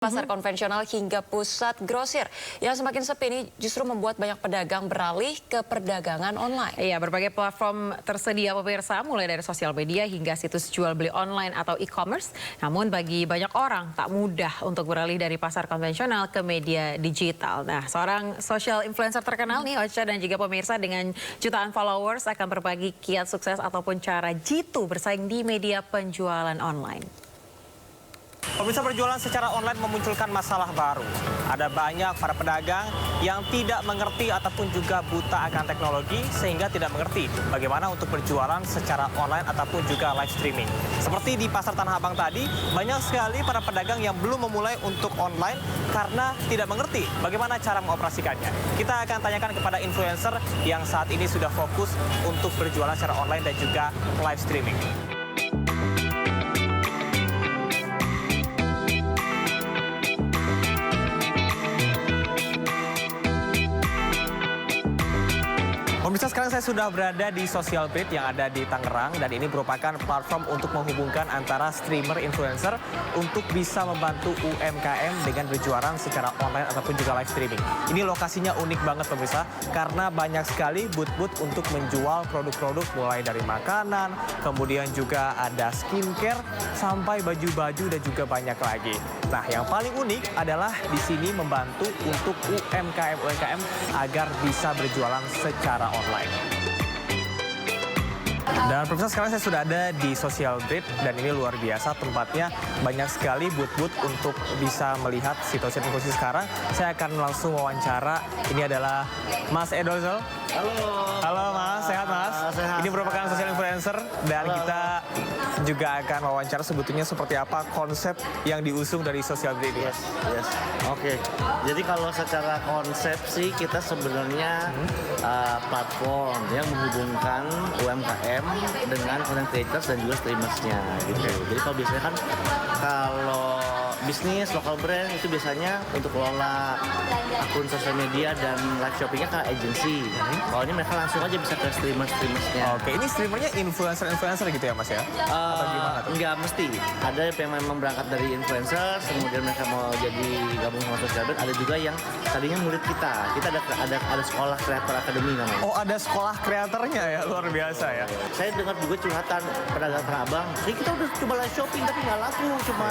Pasar konvensional hingga pusat grosir yang semakin sepi ini justru membuat banyak pedagang beralih ke perdagangan online. Iya, berbagai platform tersedia pemirsa, mulai dari sosial media hingga situs jual beli online atau e-commerce. Namun bagi banyak orang tak mudah untuk beralih dari pasar konvensional ke media digital. Nah, seorang social influencer terkenal nih, Ocha, dan juga pemirsa dengan jutaan followers akan berbagi kiat sukses ataupun cara jitu bersaing di media penjualan online. Pemirsa, berjualan secara online memunculkan masalah baru. Ada banyak para pedagang yang tidak mengerti ataupun juga buta akan teknologi sehingga tidak mengerti bagaimana untuk berjualan secara online ataupun juga live streaming. Seperti di Pasar Tanah Abang tadi, banyak sekali para pedagang yang belum memulai untuk online karena tidak mengerti bagaimana cara mengoperasikannya. Kita akan tanyakan kepada influencer yang saat ini sudah fokus untuk berjualan secara online dan juga live streaming. Pemirsa, sekarang saya sudah berada di Social Breed yang ada di Tangerang, dan ini merupakan platform untuk menghubungkan antara streamer influencer untuk bisa membantu UMKM dengan berjualan secara online ataupun juga live streaming. Ini lokasinya unik banget pemirsa, karena banyak sekali booth-booth untuk menjual produk-produk mulai dari makanan, kemudian juga ada skincare, sampai baju-baju dan juga banyak lagi. Nah, yang paling unik adalah di sini membantu untuk UMKM agar bisa berjualan secara online. Dan pemirsa, sekarang saya sudah ada di Social Breed dan ini luar biasa tempatnya, banyak sekali booth-booth untuk bisa melihat situasi sekarang. Saya akan langsung wawancara. Ini adalah Mas Edozel. Halo Mas, sehat Mas? Sehat. Ini merupakan social influencer dan kita juga akan wawancara sebetulnya seperti apa konsep yang diusung dari Social Breed. Yes. Oke. Jadi kalau secara konsep sih kita sebenarnya platform yang menghubungkan UMKM dengan content creators dan juga streamersnya gitu. Jadi kalau biasanya kan kalau bisnis lokal brand itu biasanya untuk kelola akun sosial media dan live shoppingnya ke agency. Kalau ini mereka langsung aja bisa ke streamersnya. Oke, ini streamernya influencer gitu ya Mas ya? Atau gimana tuh? Enggak mesti. Ada yang memang berangkat dari influencer, kemudian mereka mau jadi gabung sama Social Breed. Ada juga yang tadinya murid kita. Kita ada sekolah kreator akademi namanya. Oh, ada sekolah kreatornya ya, luar biasa ya. Saya dengar juga curhatan pedagang Tanah Abang. Jadi kita udah coba live shopping tapi nggak laku, cuma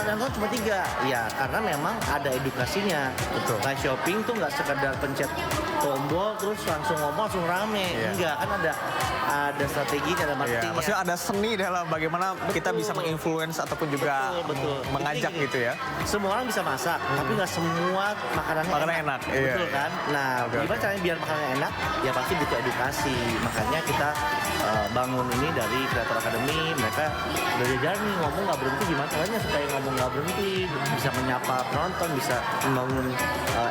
3. Ya, karena memang ada edukasinya. Betul. Live shopping tuh nggak sekedar pencet tombol terus langsung ngomong langsung rame. Enggak, kan ada strategi, ada marketingnya. Maksudnya ada seni dalam bagaimana kita bisa menginfluence ataupun juga mengajak Jadi, gitu ya. Semua orang bisa masak, tapi nggak semua makanannya enak. Betul Iya. kan? Nah, gimana caranya biar makanannya enak? Ya pasti butuh edukasi. Makanya kita bangun ini dari Kreator Academy. Mereka udah diajarin nih ngomong nggak berhenti, gimana caranya supaya ngomong nggak berhenti, bisa menyapa penonton, bisa membangun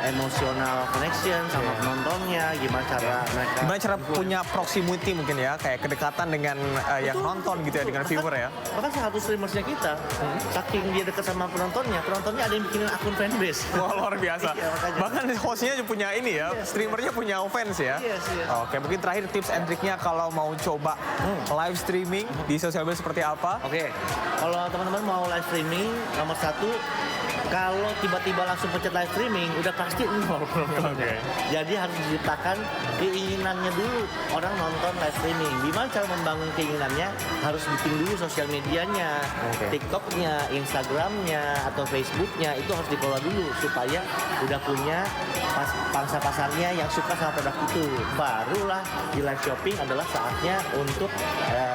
emosional connection sama penontonnya. Gimana cara punya proximity mungkin ya, kayak kedekatan dengan yang nonton gitu ya, dengan viewer ya. Bahkan salah satu streamersnya kita, saking dia dekat sama penontonnya ada yang bikinin akun fanbase. Wah, luar biasa. Iya, makanya. Bahkan hostnya punya ini ya, streamernya punya fans ya. Yes. Oke, mungkin terakhir tips and triknya kalau mau coba live streaming di Social Media seperti apa? Oke, kalau teman-teman mau live streaming, nomor 1, kalau tiba-tiba langsung pencet live streaming, udah pasti nol. Jadi harus diciptakan keinginannya dulu orang nonton live streaming. Gimana cara membangun keinginannya? Harus bikin dulu sosial medianya, TikToknya, Instagramnya, atau Facebooknya, itu harus dikelola dulu supaya udah punya pangsa pasarnya yang suka sama produk itu. Barulah di live shopping adalah saatnya untuk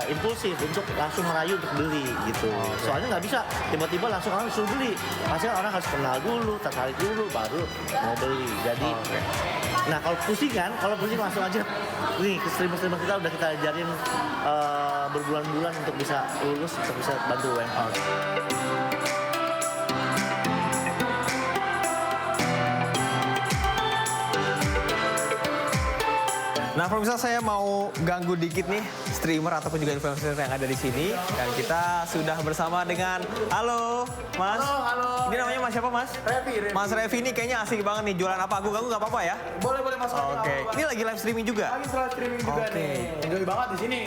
impulsif, untuk langsung merayu untuk beli gitu. Soalnya nggak bisa tiba-tiba langsung beli. Pasti orang harus kenal dulu, tertarik dulu, baru mau beli. Jadi, nah kalau pusing langsung aja. Nih, streamer-streamer kita udah kita ajarin berbulan-bulan untuk bisa lulus, untuk bisa bantu UMKM. Nah, pemirsa, saya mau ganggu dikit nih streamer ataupun juga influencer yang ada di sini. Dan kita sudah bersama dengan, halo Mas. Halo. Ini namanya Mas siapa Mas? Revi. Mas Revi ini kayaknya asik banget nih, jualan apa? Aku ganggu nggak apa-apa ya? Boleh masuk aja. Oke, ini lagi live streaming juga? Lagi live streaming juga Oke. nih. Enjoy banget di sini.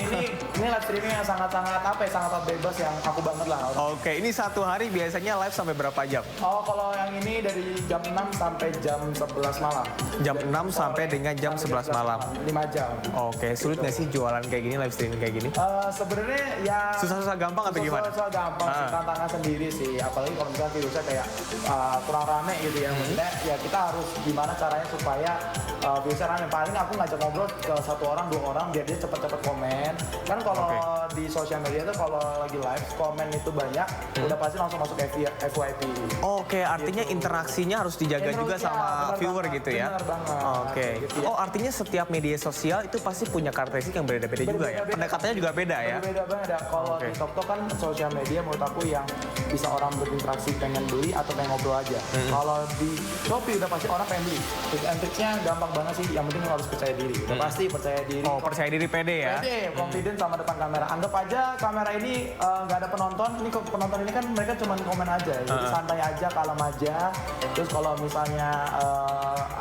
Ini live streaming yang sangat-sangat sangat bebas yang aku banget lah. Oke, ini satu hari biasanya live sampai berapa jam? Oh, kalau yang ini dari jam 6 sampai jam 11 malam. Jam 6 sampai dengan jam 11 malam. 5 jam. Oke, sulit nggak sih jualan kayak gini, live streaming kayak gini? Sebenarnya ya Susah-susah gampang atau gimana? Susah gampang sih, tantangan sendiri sih. Apalagi kalau misalnya virusnya kayak kurang rame gitu ya. Maksudnya ya kita harus gimana caranya supaya virusnya rame. Paling aku ngajak ngobrol ke satu orang, dua orang biar dia cepet-cepet komen. Kan kalau di sosial media tuh kalau lagi live komen itu banyak, udah pasti langsung masuk FYP. Oke, artinya interaksinya harus dijaga juga sama bener viewer banget, gitu ya? bener banget. Oke. Gitu ya. Oh, artinya setiap media sosial itu pasti punya karakteristik yang berbeda-beda juga ya? Berbeda-beda. Pendekatannya juga beda ya? Beda-beda. Kalau Oke. di TikTok kan sosial media menurut aku yang bisa orang berinteraksi pengen beli atau pengen ngobrol aja. Kalau di Shopee udah pasti orang pengen beli. Tips and tricksnya gampang banget sih. Yang penting harus percaya diri. Udah pasti percaya diri. Oh, percaya diri pede ya? Pede, confident sama depan kamera. Anggap aja kamera ini nggak ada penonton. Ini penonton ini kan mereka cuma komen aja. Jadi santai aja, kalem aja. Terus kalau misalnya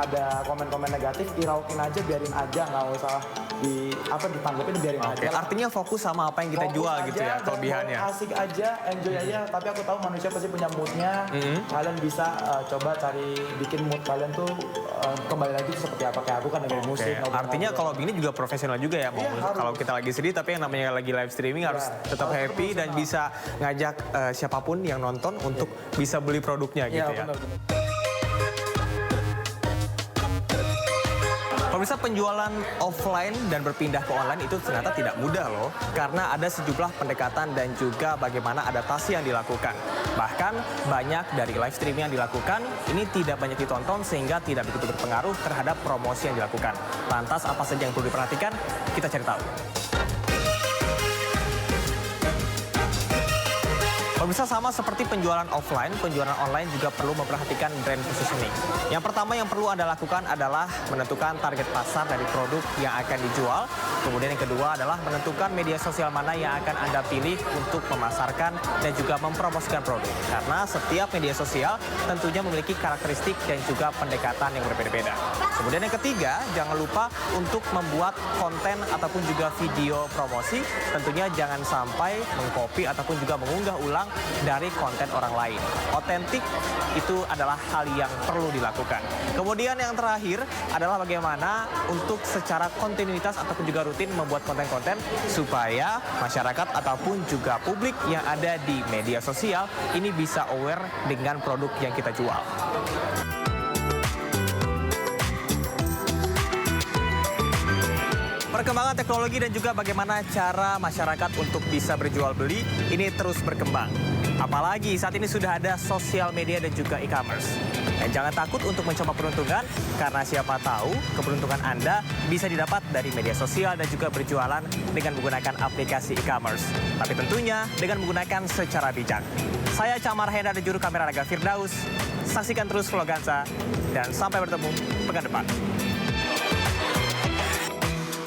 ada komen-komen negatif, iraukin aja, biarin aja, nggak usah ditanggapin, biarin Oke, aja. artinya fokus sama apa yang kita Fokus jual aja gitu ya, dan kelebihannya. mau asik aja, enjoy aja. Tapi aku tahu manusia pasti punya moodnya. Kalian bisa coba cari bikin mood kalian tuh kembali lagi seperti apa, kayak aku kan dengerin Oke, musik. ngobrol-ngobrol. artinya kalau begini juga profesional juga ya. Iya, harus. Kalau kita lagi sedih, tapi yang namanya lagi live streaming harus tetap harus happy dan bisa ngajak siapapun yang nonton untuk bisa beli produknya gitu ya. Benar. Pemirsa, penjualan offline dan berpindah ke online itu ternyata tidak mudah loh. Karena ada sejumlah pendekatan dan juga bagaimana adaptasi yang dilakukan. Bahkan banyak dari live streaming yang dilakukan ini tidak banyak ditonton sehingga tidak begitu berpengaruh terhadap promosi yang dilakukan. Lantas apa saja yang perlu diperhatikan? Kita cari tahu. Pemirsa, sama seperti penjualan offline, penjualan online juga perlu memperhatikan brand positioning. Yang pertama yang perlu Anda lakukan adalah menentukan target pasar dari produk yang akan dijual. Kemudian yang kedua adalah menentukan media sosial mana yang akan Anda pilih untuk memasarkan dan juga mempromosikan produk. Karena setiap media sosial tentunya memiliki karakteristik dan juga pendekatan yang berbeda-beda. Kemudian yang ketiga, jangan lupa untuk membuat konten ataupun juga video promosi. Tentunya jangan sampai mengcopy ataupun juga mengunggah ulang dari konten orang lain. Otentik itu adalah hal yang perlu dilakukan. Kemudian yang terakhir adalah bagaimana untuk secara kontinuitas ataupun juga rutin membuat konten-konten supaya masyarakat ataupun juga publik yang ada di media sosial ini bisa aware dengan produk yang kita jual. Perkembangan teknologi dan juga bagaimana cara masyarakat untuk bisa berjual beli ini terus berkembang. Apalagi saat ini sudah ada sosial media dan juga e-commerce. Dan jangan takut untuk mencoba peruntungan karena siapa tahu keberuntungan Anda bisa didapat dari media sosial dan juga berjualan dengan menggunakan aplikasi e-commerce. Tapi tentunya dengan menggunakan secara bijak. Saya Camar Hendra dan juru kamera Naga Firdaus. Saksikan terus Vloganza dan sampai bertemu pekan depan.